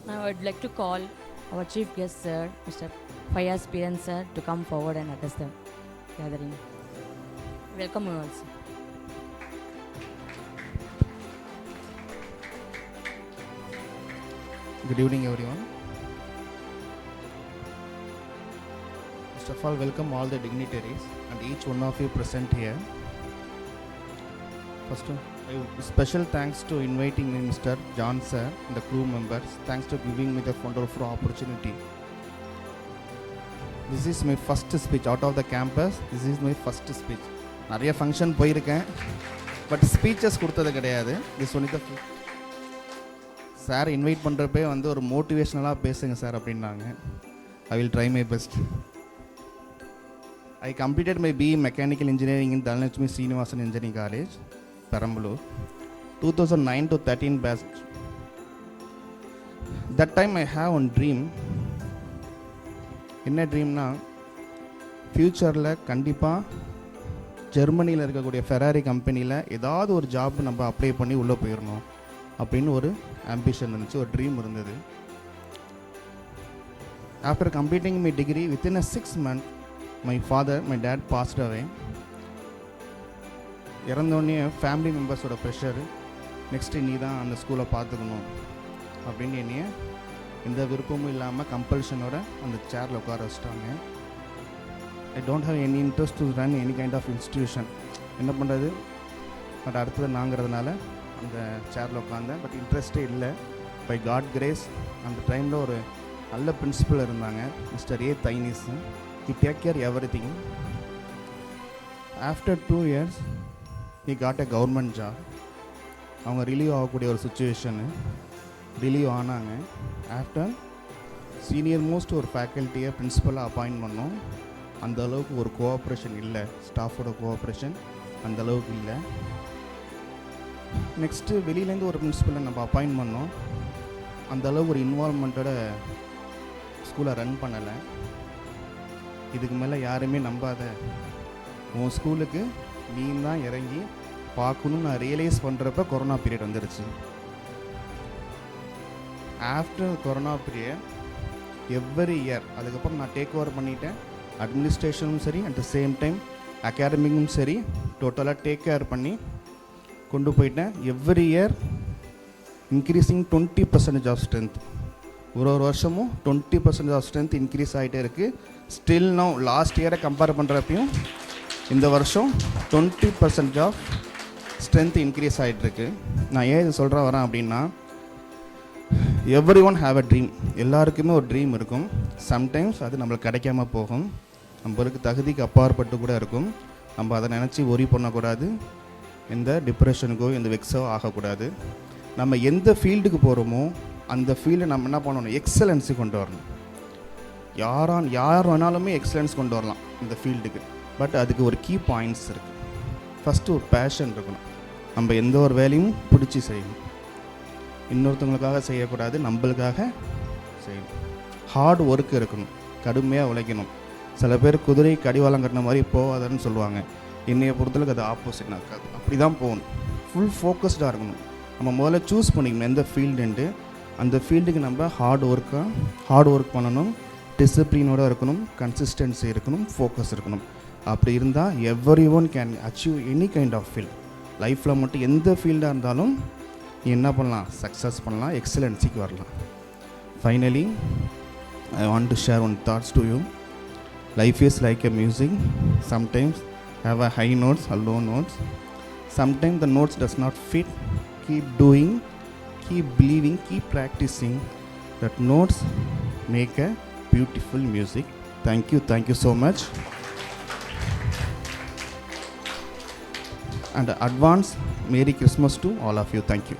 Now I would like to call our chief guest, sir, Mr. Fayaz Piran, sir, to come forward and address the gathering. Welcome you all, sir. Good evening, everyone. First of all, welcome all the dignitaries and each one of you present here. First, special thanks to inviting me, Mr. John sir, and the crew members. Thanks to giving me the wonderful opportunity. This is my first speech out of the campus. This is my first speech. நிறைய function போயிருக்கேன், but speeches கொடுத்தது கிடையாது. This one the sir invite பண்ணுறப்பே வந்து ஒரு மோட்டிவேஷ்னலாக பேசுங்க sir அப்படின்னாங்க. I will try my best. I completed my BE Mechanical Engineering in Dhanalakshmi Srinivasan Engineering College, Perambalur, 2009 to 13 batch. That time I have one dream. என்ன ட்ரீம்னா, ஃப்யூச்சரில் கண்டிப்பாக ஜெர்மனியில் இருக்கக்கூடிய ஃபெராரி கம்பெனியில் ஏதாவது ஒரு ஜாப் நம்ம அப்ளை பண்ணி உள்ளே போயிடணும் அப்படின்னு ஒரு ஆம்பிஷன் இருந்துச்சு, ஒரு ட்ரீம் இருந்தது. After completing my degree within a 6 months my dad passed away. இறந்தோடனே ஃபேமிலி மெம்பர்ஸோட ப்ரெஷரு, நெக்ஸ்ட்டு நீ தான் அந்த ஸ்கூலை பார்த்துக்கணும் அப்படின்னு என்னைய எந்த விருப்பமும் இல்லாமல் கம்பல்ஷனோட அந்த சேரில் உட்கார வச்சிட்டாங்க. I don't have any interest to run any kind of institution. என்ன பண்ணுறது, பட் அடுத்தது நாங்கிறதுனால அந்த சேரில் உட்காந்தேன். பட் இன்ட்ரெஸ்டே இல்லை. பை காட் கிரேஸ் அந்த டைமில் ஒரு நல்ல பிரின்சிபல் இருந்தாங்க, மிஸ்டர் ஏ தைனிஸ். He take care everything. After 2 years, he got a government job. அவங்க ரிலீவ் ஆகக்கூடிய ஒரு சுச்சுவேஷனு, ரிலீவ் ஆனாங்க. ஆஃப்டர் சீனியர் மோஸ்ட் ஒரு ஃபேக்கல்ட்டியை பிரின்ஸிபலாக அப்பாயிண்ட் பண்ணோம். அந்த அளவுக்கு ஒரு கோஆப்ரேஷன் இல்லை, ஸ்டாஃபோட கோஆப்ரேஷன் அந்த அளவுக்கு இல்லை. நெக்ஸ்ட்டு வெளியிலேருந்து ஒரு பிரின்ஸிபலை நம்ம அப்பாயிண்ட் பண்ணோம். அந்த அளவுக்கு ஒரு இன்வால்மெண்ட்டோட ஸ்கூலை ரன் பண்ணலை. இதுக்கு மேலே யாருமே நம்பாத, உன் ஸ்கூலுக்கு நீ தான் இறங்கி பார்க்கணுன்னு நான் ரியலைஸ் பண்ணுறப்ப கொரோனா பீரியட் வந்துருச்சு. After corona period every year அதுக்கப்புறம் நான் டேக் ஓவர் பண்ணிட்டேன். அட்மினிஸ்ட்ரேஷனும் சரி, அட் த சேம் டைம் அகாடமிக்கும் சரி, டோட்டலாக டேக் கேர் பண்ணி கொண்டு போயிட்டேன். Every year increasing 20% of strength. ஒரு வருஷமும் 20% ஆஃப் ஸ்ட்ரென்த் இன்க்ரீஸ் ஆகிட்டே இருக்குது. ஸ்டில் நோ லாஸ்ட் இயரை கம்பேர் பண்ணுறப்பையும் இந்த வருஷம் 20% ஆஃப் ஸ்ட்ரென்த் இன்க்ரீஸ் ஆகிட்டுருக்கு. நான் ஏன் இது வரேன் அப்படின்னா, every one have a dream. எல்லாருக்குமே ஒரு ட்ரீம் இருக்கும். சம்டைம்ஸ் அது நம்மளுக்கு கிடைக்காம போகும், நம்மளுக்கு தகுதிக்கு அப்பாற்பட்டு கூட இருக்கும். நம்ம அதை நினச்சி ஒரி பண்ணக்கூடாது, எந்த டிப்ரெஷனுக்கோ எந்த வெக்ஸோ ஆகக்கூடாது. நம்ம எந்த ஃபீல்டுக்கு போகிறோமோ அந்த ஃபீல்டை நம்ம என்ன பண்ணணும், எக்ஸலன்ஸு கொண்டு வரணும். யார் வேணாலுமே எக்ஸலன்ஸ் கொண்டு வரலாம் இந்த ஃபீல்டுக்கு. பட் அதுக்கு ஒரு கீ பாயிண்ட்ஸ் இருக்குது. ஃபஸ்ட்டு ஒரு பேஷன் இருக்கணும். நம்ம எந்த ஒரு வேலையும் பிடிச்சி செய்யணும். இன்னொருத்தவங்களுக்காக செய்யக்கூடாது, நம்மளுக்காக செய்யணும். ஹார்ட் ஒர்க் இருக்கணும், கடுமையாக உழைக்கணும். சில பேர் குதிரை கடிவாளம் கட்டின மாதிரி போகாதன்னு சொல்லுவாங்க. என்னையை பொறுத்தளவுக்கு அது ஆப்போசிட். இருக்காது, அப்படி தான் போகணும். ஃபுல் ஃபோக்கஸ்டாக இருக்கணும். நம்ம முதல்ல சூஸ் பண்ணிக்கணும் எந்த ஃபீல்டுன்ட்டு. அந்த ஃபீல்டுக்கு நம்ம ஹார்ட் ஒர்க் பண்ணணும், டிசிப்ளினோடு இருக்கணும், கன்சிஸ்டன்சி இருக்கணும், ஃபோக்கஸ் இருக்கணும். அப்படி இருந்தால் every one can achieve any kind of field. லைஃப்பில் மட்டும் எந்த ஃபீல்டாக இருந்தாலும் நீ என்ன பண்ணலாம், சக்ஸஸ் பண்ணலாம், எக்ஸலன்சிக்கு வரலாம். Finally I want to share one thoughts to you. Life is like a music. Sometimes have a high notes or low notes. Sometimes the notes does not fit. Keep doing, keep believing, keep practicing. That notes make a beautiful music. Thank you so much. And advance Merry Christmas to all of you. Thank you.